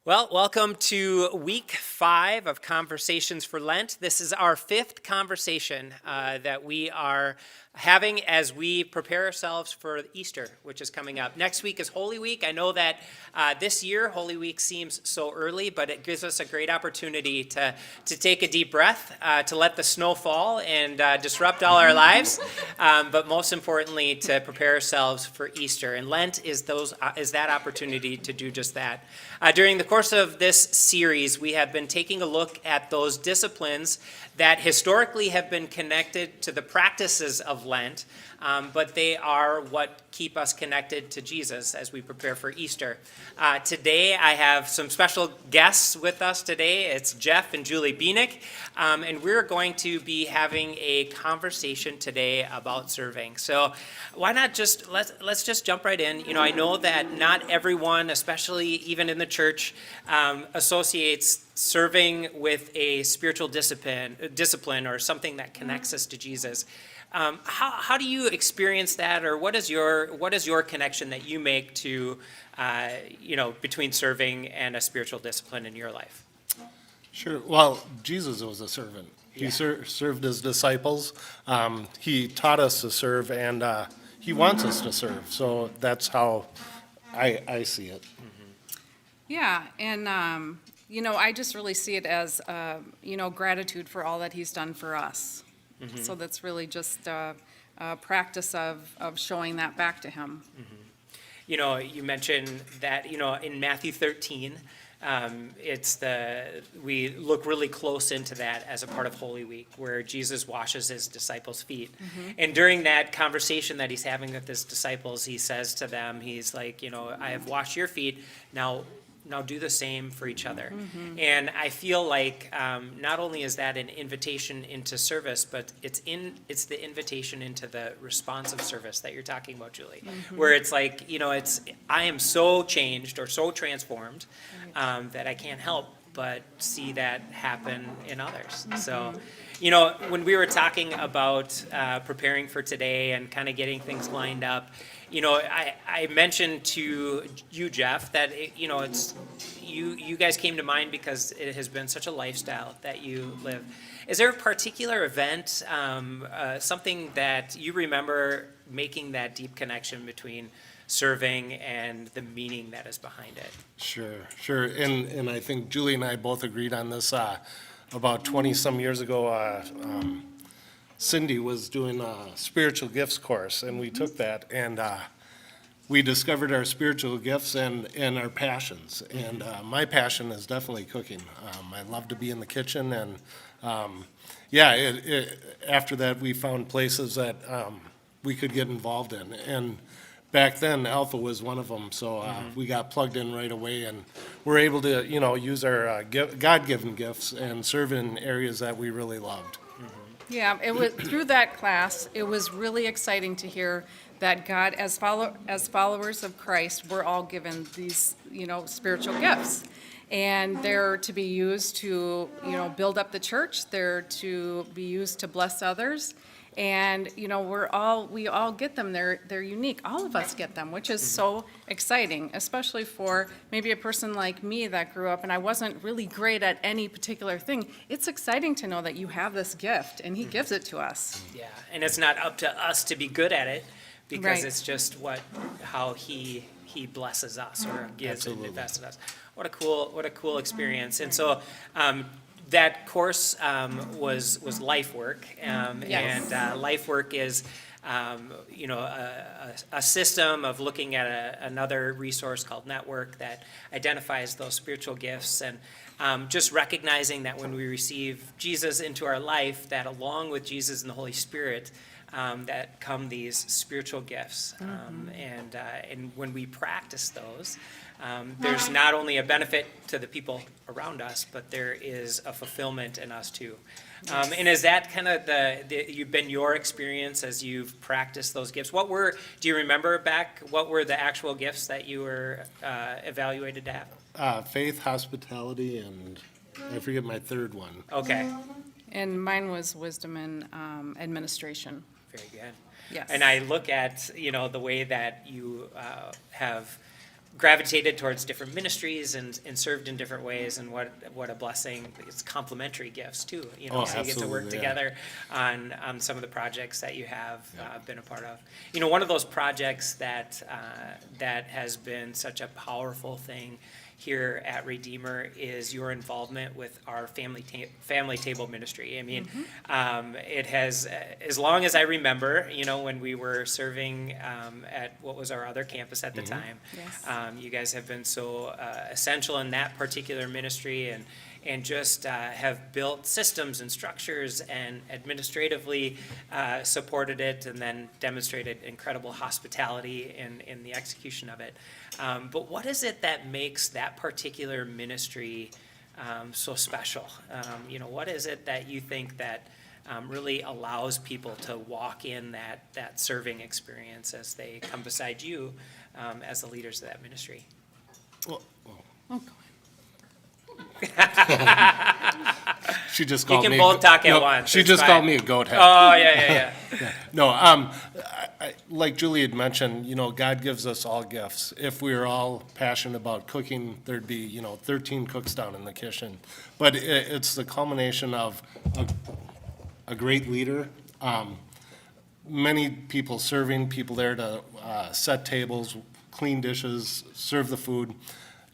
Well, welcome to week 5 of Conversations for Lent. This is our 5th conversation that we are having as we prepare ourselves for Easter, which is coming up. Next week is Holy Week. I know that this year Holy Week seems so early, but it gives us a great opportunity to take a deep breath, to let the snow fall and disrupt all our lives, but most importantly, to prepare ourselves for Easter. And Lent is that opportunity to do just that. During the course of this series, we have been taking a look at those disciplines that historically have been connected to the practices of Lent, but they are what keep us connected to Jesus as we prepare for Easter. Today, I have some special guests with us today. It's Jeff and Julie Bieniek, and we're going to be having a conversation today about serving. So why not let's just jump right in. You know, I know that not everyone, especially even in the church, associates serving with a spiritual discipline or something that connects us to Jesus. How do you experience that, or what is your connection that you make to between serving and a spiritual discipline in your life? Sure. Well, Jesus was a servant. He Yeah. served his disciples. He taught us to serve, and he wants us to serve. So that's how I see it. Yeah, and I just really see it as gratitude for all that he's done for us. Mm-hmm. So that's really just a practice of showing that back to him. Mm-hmm. You know, you mentioned that in Matthew 13. We look really close into that as a part of Holy Week, where Jesus washes his disciples' feet. Mm-hmm. And during that conversation that he's having with his disciples, he says to them, he's like, I have washed your feet, now do the same for each other. Mm-hmm. And I feel like not only is that an invitation into service, but it's the invitation into the responsive service that you're talking about, Julie, mm-hmm. where it's like, I am so changed or so transformed that I can't help but see that happen in others. Mm-hmm. So, when we were talking about preparing for today and kind of getting things lined up, I mentioned to you, Jeff, that it's you guys came to mind because it has been such a lifestyle that you live. Is there a particular event, something that you remember making that deep connection between serving and the meaning that is behind it? Sure. And I think Julie and I both agreed on this about 20-some years ago. Cindy was doing a spiritual gifts course, and we took that, and we discovered our spiritual gifts and our passions. And my passion is definitely cooking. I love to be in the kitchen, and after that, we found places that we could get involved in. And back then, Alpha was one of them, so we got plugged in right away, and we're able to, use our God-given gifts and serve in areas that we really loved. Yeah, it was through that class. It was really exciting to hear that God, as followers of Christ, we're all given these, spiritual gifts, and they're to be used to, build up the church. They're to be used to bless others, and we all get them. They're unique. All of us get them, which is so exciting, especially for maybe a person like me that grew up and I wasn't really great at any particular thing. It's exciting to know that you have this gift and he gives it to us. Yeah, and it's not up to us to be good at it, because Right. it's just how he blesses us or gives Absolutely. and invests in us. What a cool experience. And so that course was life work, Yes. and life work is a system of looking at another resource called Network that identifies those spiritual gifts, and just recognizing that when we receive Jesus into our life, that along with Jesus and the Holy Spirit, that come these spiritual gifts, and when we practice those, there's not only a benefit to the people around us, but there is a fulfillment in us too. And is that kind of you've been your experience as you've practiced those gifts? Do you remember back, what were the actual gifts that you were evaluated to have? Faith, hospitality, and I forget my third one. Okay, And mine was wisdom and administration. very good. Yes. And I look at, the way that you have gravitated towards different ministries and served in different ways, and what a blessing. It's complementary gifts too, you know, Oh, so you get to work absolutely, yeah. together on some of the projects that you have been a part of. You know, one of those projects that has been such a powerful thing here at Redeemer is your involvement with our family table ministry. I mean, it has, as long as I remember, you know, when we were serving at what was our other campus at the time, Yes. you guys have been so essential in that particular ministry, and just have built systems and structures and administratively supported it, and then demonstrated incredible hospitality in the execution of it. But what is it that makes that particular ministry so special? You know, what is it that you think that really allows people to walk in that serving experience as they come beside you as the leaders of that ministry? Well, Oh, go she just You called can me. both talk at no, once, She it's just fine. called me a goat head. Oh, yeah. No, like Julie had mentioned, you know, God gives us all gifts. If we were all passionate about cooking, there'd be, you know, 13 cooks down in the kitchen. But it's the culmination of a great leader, many people serving, people there to set tables, clean dishes, serve the food,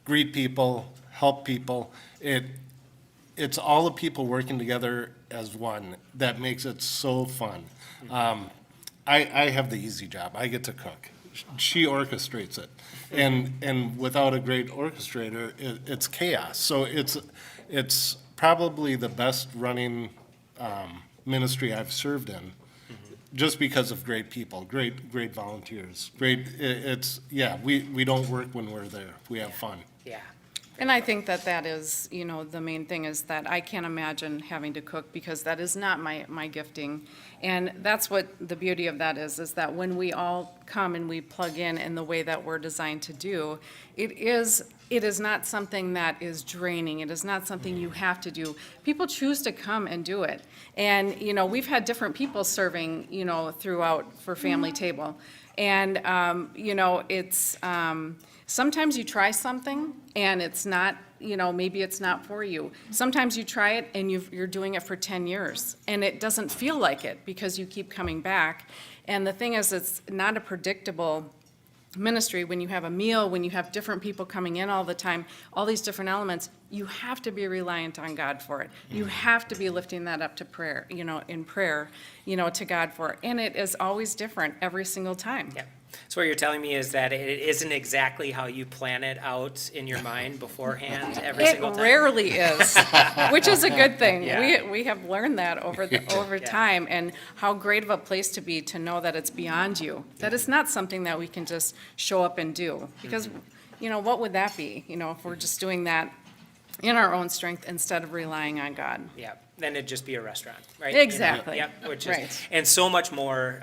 greet people, help people. It's all the people working together as one that makes it so fun. I have the easy job. I get to cook. She orchestrates it. And without a great orchestrator, it's chaos. So it's probably the best running ministry I've served in, just because of great people, great volunteers, we don't work when we're there. We have fun. Yeah. And I think that is, you know, the main thing is that I can't imagine having to cook, because that is not my gifting. And that's what the beauty of that is that when we all come and we plug in the way that we're designed to do, it is not something that is draining. It is not something you have to do. People choose to come and do it. And, you know, we've had different people serving, you know, throughout for Family Table. And, you know, it's, sometimes you try something and it's not, you know, maybe it's not for you. Sometimes you try it and you're doing it for 10 years and it doesn't feel like it because you keep coming back. And the thing is, it's not a predictable ministry. When you have a meal, when you have different people coming in all the time, all these different elements, you have to be reliant on God for it. You have to be lifting that up to prayer, you know, in prayer, you know, to God for it. And it is always different every single time. Yeah. So what you're telling me is that it isn't exactly how you plan it out in your mind beforehand every It single time? rarely is, which is a good thing. Yeah. We have learned that over Yeah. time, and how great of a place to be to know that it's beyond you, that it's not something that we can just show up and do. Because, you know, what would that be, you know, if we're just doing that in our own strength instead of relying on God? Yeah, then it'd just be a restaurant, right? Exactly. Yep, which is, Right. and so much more,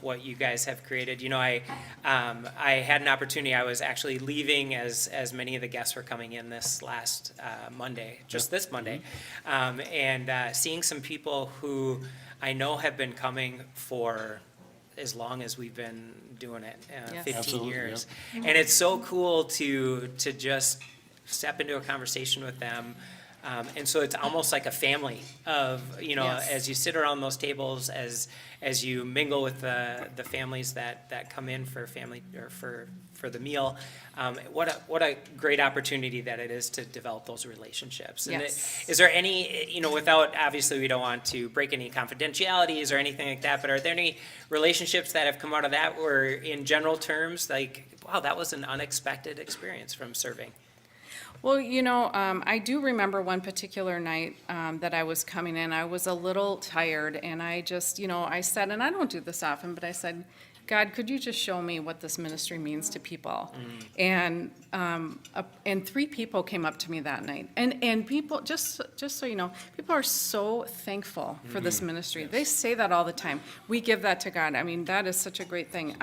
what you guys have created. You know, I had an opportunity, I was actually leaving as many of the guests were coming in this last Monday, just this Monday, and seeing some people who I know have been coming for as long as we've been doing it, Yes. 15 Absolutely, years. And it's so cool to just step into a conversation with them. And so it's almost like a family of, you know, Yes. as you sit around those tables, as you mingle with the families that come in for family or for the meal, what a great opportunity that it is to develop those relationships. And Yes. is there any, you know, without, obviously we don't want to break any confidentialities or anything like that, but are there any relationships that have come out of that where in general terms, like, wow, that was an unexpected experience from serving? Well, you know, I do remember one particular night that I was coming in. I was a little tired, and I just, you know, I said, and I don't do this often, but I said, God, could you just show me what this ministry means to people? And 3 people came up to me that night, and people, just so you know, people are so thankful for this ministry. They say that all the time. We give that to God. I mean, that is such a great thing.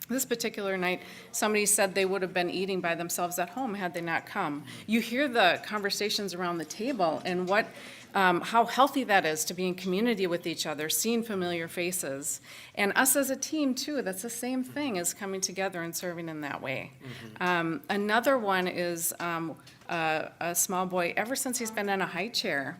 This particular night, somebody said they would have been eating by themselves at home had they not come. You hear the conversations around the table and how healthy that is to be in community with each other, seeing familiar faces. And us as a team, too, that's the same thing as coming together and serving in that way. Another one is a small boy, ever since he's been in a high chair,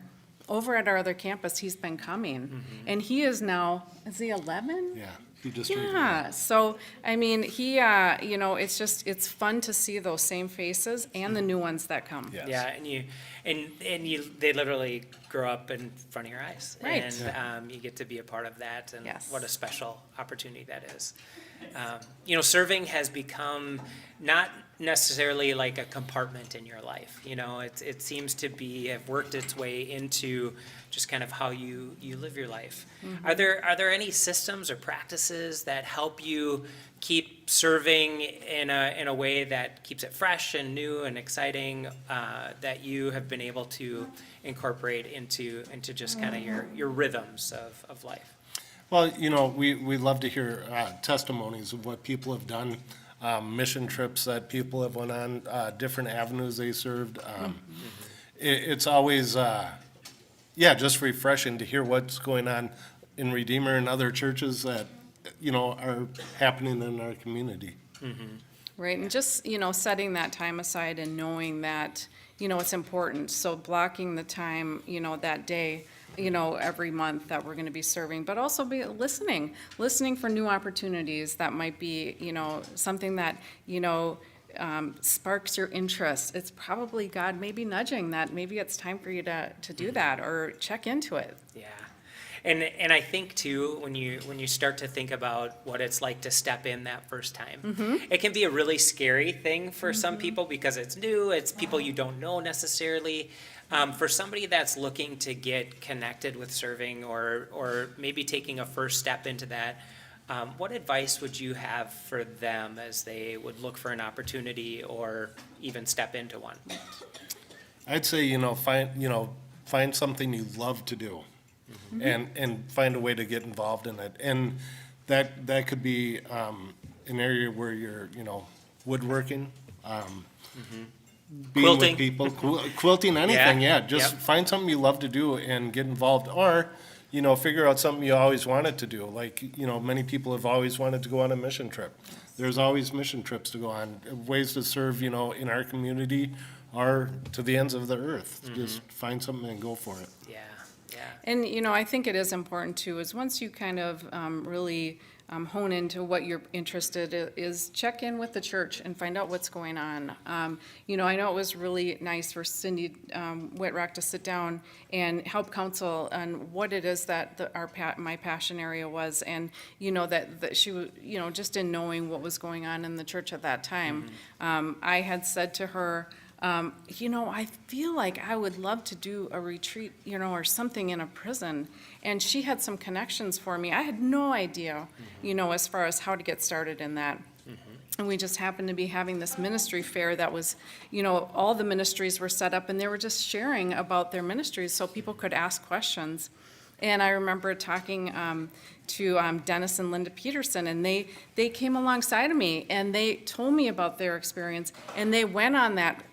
over at our other campus, he's been coming. And he is now, is he 11? Yeah, he just read Yeah, so, I mean, it's fun to see those same faces and the new ones that come. Yes. Yeah, they literally grow up in front of your eyes. Right. And you get to be a part of that, and Yes. what a special opportunity that is. Serving has become not necessarily like a compartment in your life. It seems to have worked its way into just kind of how you live your life. Are there any systems or practices that help you keep serving in a way that keeps it fresh and new and exciting, that you have been able to incorporate into just kind of your rhythms of life? Well, we love to hear testimonies of what people have done, mission trips that people have went on, different avenues they served. It's always, just refreshing to hear what's going on in Redeemer and other churches that, are happening in our community. Right, and just, setting that time aside and knowing that, it's important. So blocking the time, that day, every month that we're going to be serving, but also be listening for new opportunities that might be, something that, sparks your interest. It's probably God maybe nudging that maybe it's time for you to do that or check into it. Yeah. And I think too, when you start to think about what it's like to step in that first time, it can be a really scary thing for some people because it's new, it's people you don't know necessarily. For somebody that's looking to get connected with serving or maybe taking a first step into that, what advice would you have for them as they would look for an opportunity or even step into one? I'd say, find something you love to do and find a way to get involved in it. And that could be an area where you're, woodworking, being Quilting. with people, quilting, anything, just Yep. find something you love to do and get involved. Or, figure out something you always wanted to do. Like, many people have always wanted to go on a mission trip. There's always mission trips to go on, ways to serve, in our community or to the ends of the earth. Just find something and go for it. Yeah. And, I think it is important too, is once you kind of really hone into what you're interested in, is check in with the church and find out what's going on. I know it was really nice for Cindy Whitrock to sit down and help counsel on what it is that my passion area was, and, that she was, just in knowing what was going on in the church at that time. I had said to her, I feel like I would love to do a retreat, or something in a prison. And she had some connections for me. I had no idea, as far as how to get started in that. And we just happened to be having this ministry fair that was, all the ministries were set up and they were just sharing about their ministries so people could ask questions. And I remember talking to Dennis and Linda Peterson, and they came alongside of me, and they told me about their experience, and they went on that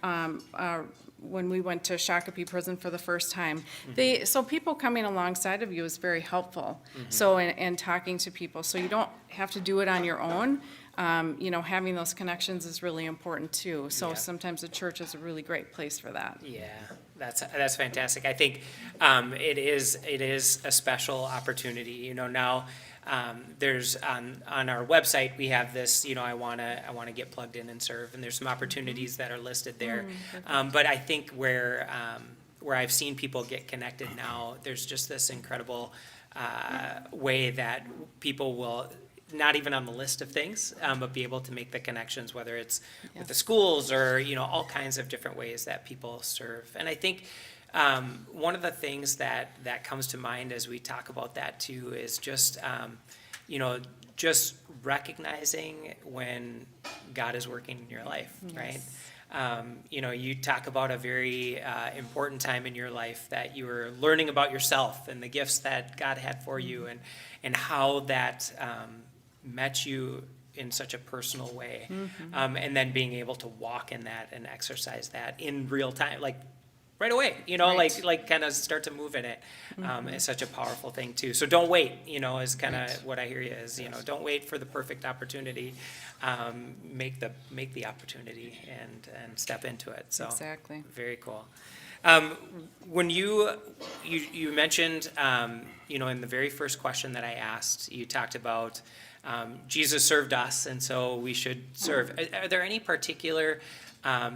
when we went to Shakopee Prison for the first time. So people coming alongside of you is very helpful. So, and talking to people, so you don't have to do it on your own. Having those connections is really important too. So Yeah. sometimes the church is a really great place for that. Yeah, that's fantastic. I think it is a special opportunity. Now there's on our website we have this. I want to get plugged in and serve, and there's some opportunities that are listed there. But I think where I've seen people get connected now, there's just this incredible way that people will. Not even on the list of things, but be able to make the connections, whether it's with the schools or, all kinds of different ways that people serve. And I think one of the things that comes to mind as we talk about that too is just, just recognizing when God is working in your life, right? You talk about a very important time in your life that you were learning about yourself and the gifts that God had for you and how that met you in such a personal way, and then being able to walk in that and exercise that in real time, like right away, Right. like kind of start to move in it, is such a powerful thing too. So don't wait, is kind of what I hear you is, don't wait for the perfect opportunity, make the opportunity and step into it. So Exactly. very cool. When you mentioned, in the very first question that I asked, you talked about Jesus served us, and so we should serve. Are there any particular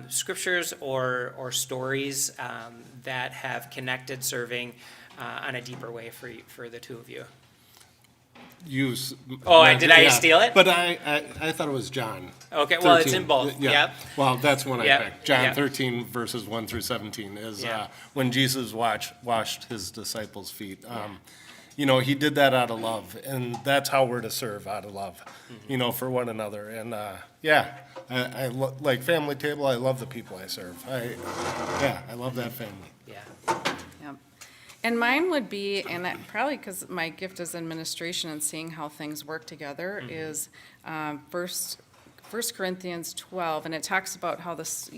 scriptures or stories that have connected serving on a deeper way for the two of you? Did I steal it? But I thought it was John. Okay, well, it's 13. in both. Yeah. Yep. Well, that's one I Yep. picked. John Yep. 13 verses 1 through 17 is Yeah. when Jesus washed his disciples' feet. He did that out of love, and that's how we're to serve, out of love, for one another. And like family table, I love the people I serve. I love that family. Yeah. Yep. And mine would be, probably because my gift is administration and seeing how things work together, is First Corinthians 12, and it talks about how this,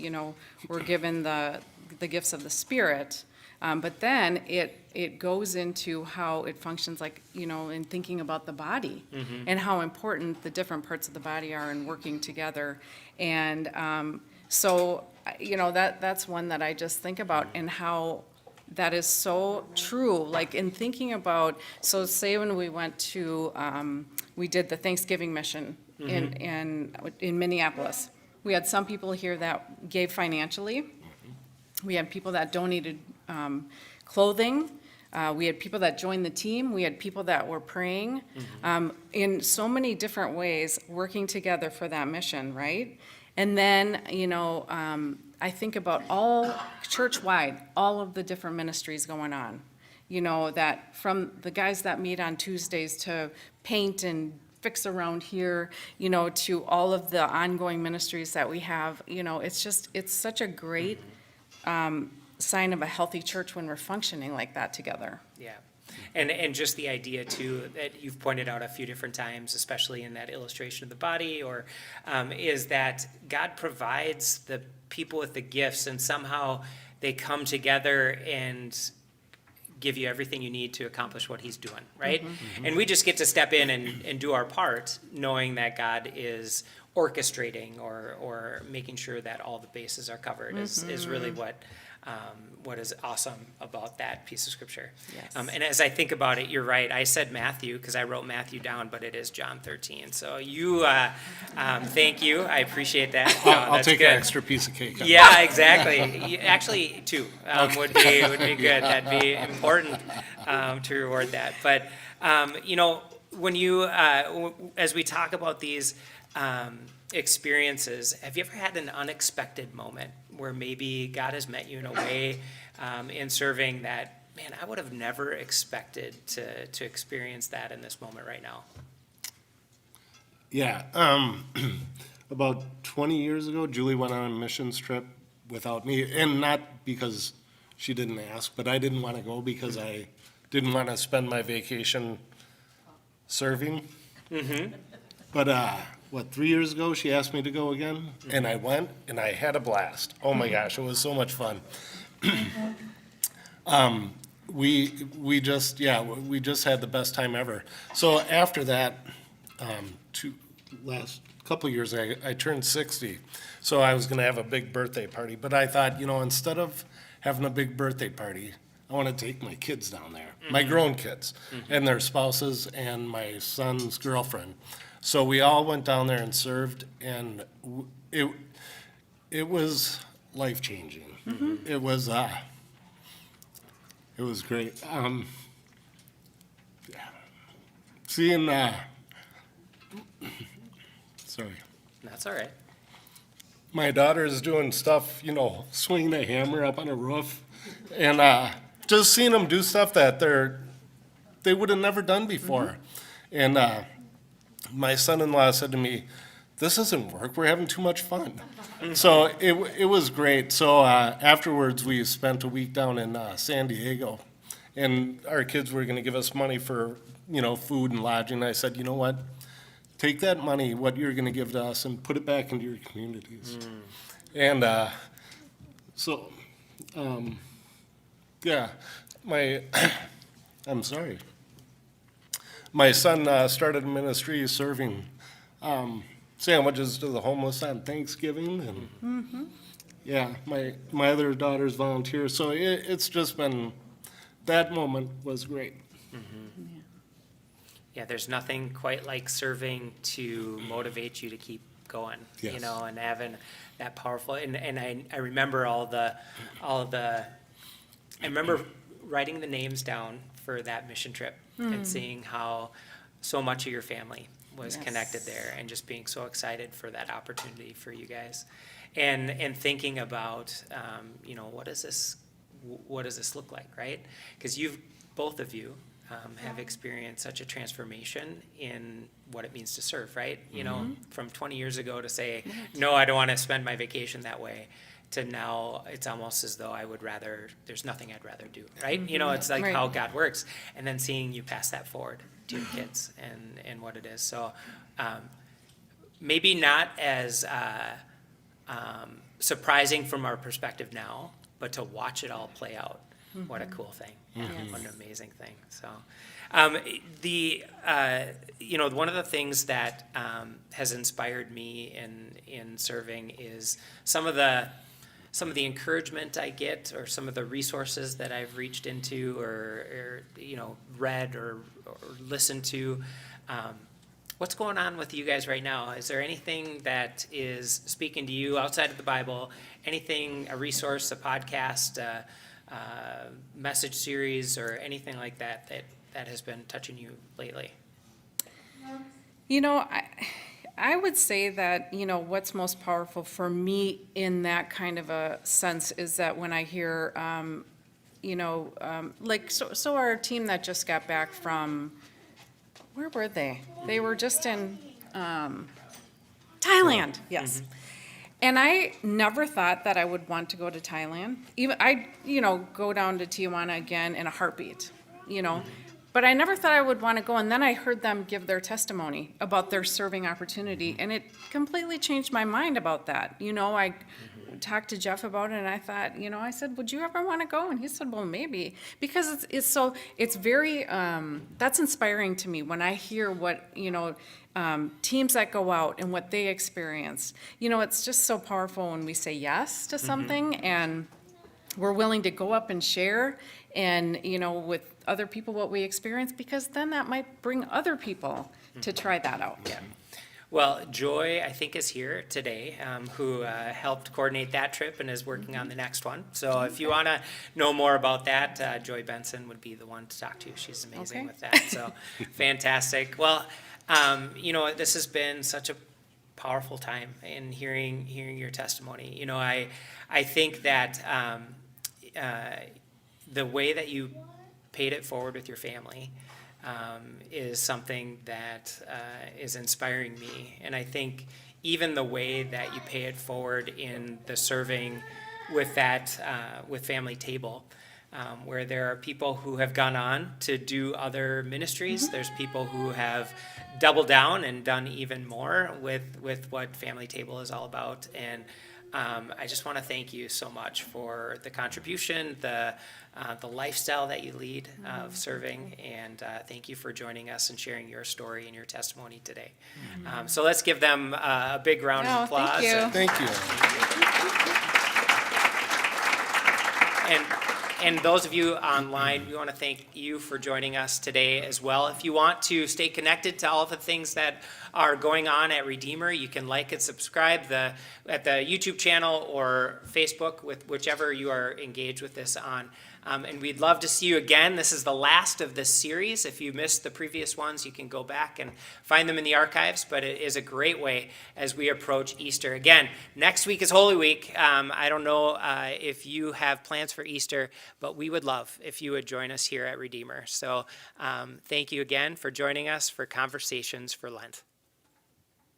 we're given the gifts of the Spirit, but then it goes into how it functions, like, in thinking about the body and how important the different parts of the body are in working together. And so, that's one that I just think about, and how that is so true, like in thinking about, so say when we went to, we did the Thanksgiving mission in Minneapolis. We had some people here that gave financially. We had people that donated clothing. We had people that joined the team. We had people that were praying in so many different ways, working together for that mission, right? And then, I think about all church-wide, all of the different ministries going on. That from the guys that meet on Tuesdays to paint and fix around here, to all of the ongoing ministries that we have, it's such a great sign of a healthy church when we're functioning like that together. Yeah. And just the idea too that you've pointed out a few different times, especially in that illustration of the body, is that God provides the people with the gifts, and somehow they come together and give you everything you need to accomplish what he's doing, right? And we just get to step in and do our part, knowing that God is orchestrating or making sure that all the bases are covered is really what is awesome about that piece of scripture. Yes. And as I think about it, you're right. I said Matthew because I wrote Matthew down, but it is John 13. So you, thank you. I appreciate that. I'll That's take good. an extra piece of cake. Yeah, exactly. Actually, two would be good. That'd be important to reward that. But when you, as we talk about these experiences, have you ever had an unexpected moment where maybe God has met you in a way in serving that, man, I would have never expected to experience that in this moment right now? Yeah. About 20 years ago, Julie went on a missions trip without me, and not because she didn't ask, but I didn't want to go because I didn't want to spend my vacation serving. But 3 years ago, she asked me to go again, and I went, and I had a blast. Oh my gosh, it was so much fun. We just had the best time ever. So after that, last couple of years, I turned 60, so I was gonna have a big birthday party, but I thought, instead of having a big birthday party, I want to take my kids down there, my grown kids, and their spouses, and my son's girlfriend. So we all went down there and served, and it was life-changing. It was great. Seeing, sorry. That's all right. My daughter is doing stuff, swinging a hammer up on a roof, and just seeing them do stuff that they would have never done before. And my son-in-law said to me, "This isn't work. We're having too much fun." So it was great. So afterwards, we spent a week down in San Diego, and our kids were going to give us money for food and lodging. I said, "You know what? take that money, what you're going to give to us, and put it back into your communities. And so, yeah, I'm sorry. My son started a ministry serving sandwiches to the homeless on Thanksgiving, and yeah, my other daughters volunteer. So it's just been, that moment was great. Yeah, there's nothing quite like serving to motivate you to keep going, you Yes. know, and having that powerful, and I remember all the, I remember writing the names down for that mission trip and seeing how so much of your family was Yes. connected there, and just being so excited for that opportunity for you guys. And thinking about, you know, what does this look like, right? Because both of you have experienced such a transformation in what it means to serve, right? You know, from 20 years ago to say, no, I don't want to spend my vacation that way, to now it's almost as though there's nothing I'd rather do, right? You know, it's like Right. how God works. And then seeing you pass that forward to your kids and what it is. So maybe not as surprising from our perspective now, but to watch it all play out, what a cool thing. What an amazing thing. So, you know, one of the things that has inspired me in serving is some of the encouragement I get, or some of the resources that I've reached into, or you know, read or listened to. What's going on with you guys right now? Is there anything that is speaking to you outside of the Bible? Anything, a resource, a podcast, message series, or anything like that has been touching you lately? You know, I would say that, you know, what's most powerful for me in that kind of a sense is that when I hear, you know, like, so our team that just got back from, where were they? They were just in Thailand, yes. And I never thought that I would want to go to Thailand. Even you know, go down to Tijuana again in a heartbeat, you know. But I never thought I would want to go. And then I heard them give their testimony about their serving opportunity, and it completely changed my mind about that. You know, I talked to Jeff about it, and I thought, you know, I said, would you ever want to go? And he said, well, maybe. Because it's very, that's inspiring to me when I hear what, you know, teams that go out and what they experience. You know, it's just so powerful when we say yes to something, and we're willing to go up and share, and, you know, with other people what we experience, because then that might bring other people to try that out. Yeah. Well, Joy, I think, is here today, who helped coordinate that trip and is working on the next one. So if you want to know more about that, Joy Benson would be the one to talk to. She's amazing Okay. with that. So fantastic. Well, you know, this has been such a powerful time in hearing your testimony. You know, I think that the way that you paid it forward with your family is something that is inspiring me. And I think even the way that you pay it forward in the serving with that, with Family Table, where there are people who have gone on to do other ministries. There's people who have doubled down and done even more with what Family Table is all about. And I just want to thank you so much for the contribution, the lifestyle that you lead of serving, and thank you for joining us and sharing your story and your testimony today. So let's give them a big round of Oh, applause. thank you. Thank you. And those of you online, we want to thank you for joining us today as well. If you want to stay connected to all the things that are going on at Redeemer, you can like and subscribe at the YouTube channel or Facebook, with whichever you are engaged with this on. And we'd love to see you again. This is the last of this series. If you missed the previous ones, you can go back and find them in the archives, but it is a great way as we approach Easter. Again, next week is Holy Week. I don't know if you have plans for Easter, but we would love if you would join us here at Redeemer. So thank you again for joining us for Conversations for Lent.